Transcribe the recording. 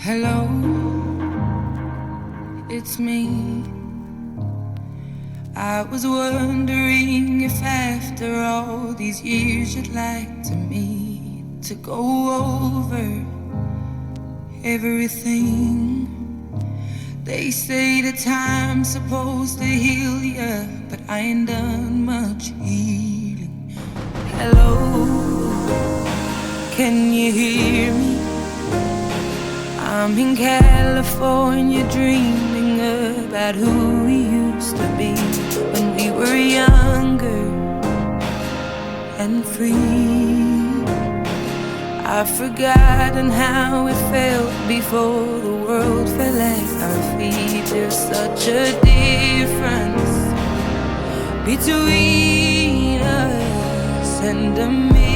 Hello, it's me. I was wondering if after all these years you'd like to meet to go over everything. They say the time's supposed to heal ya, but I ain't done much healing. Hello, can you hear me? I'm in California dreaming about who we used to be when we were younger and free. I've forgotten how it felt before the world fell at our feet. There's such a difference between us and a million.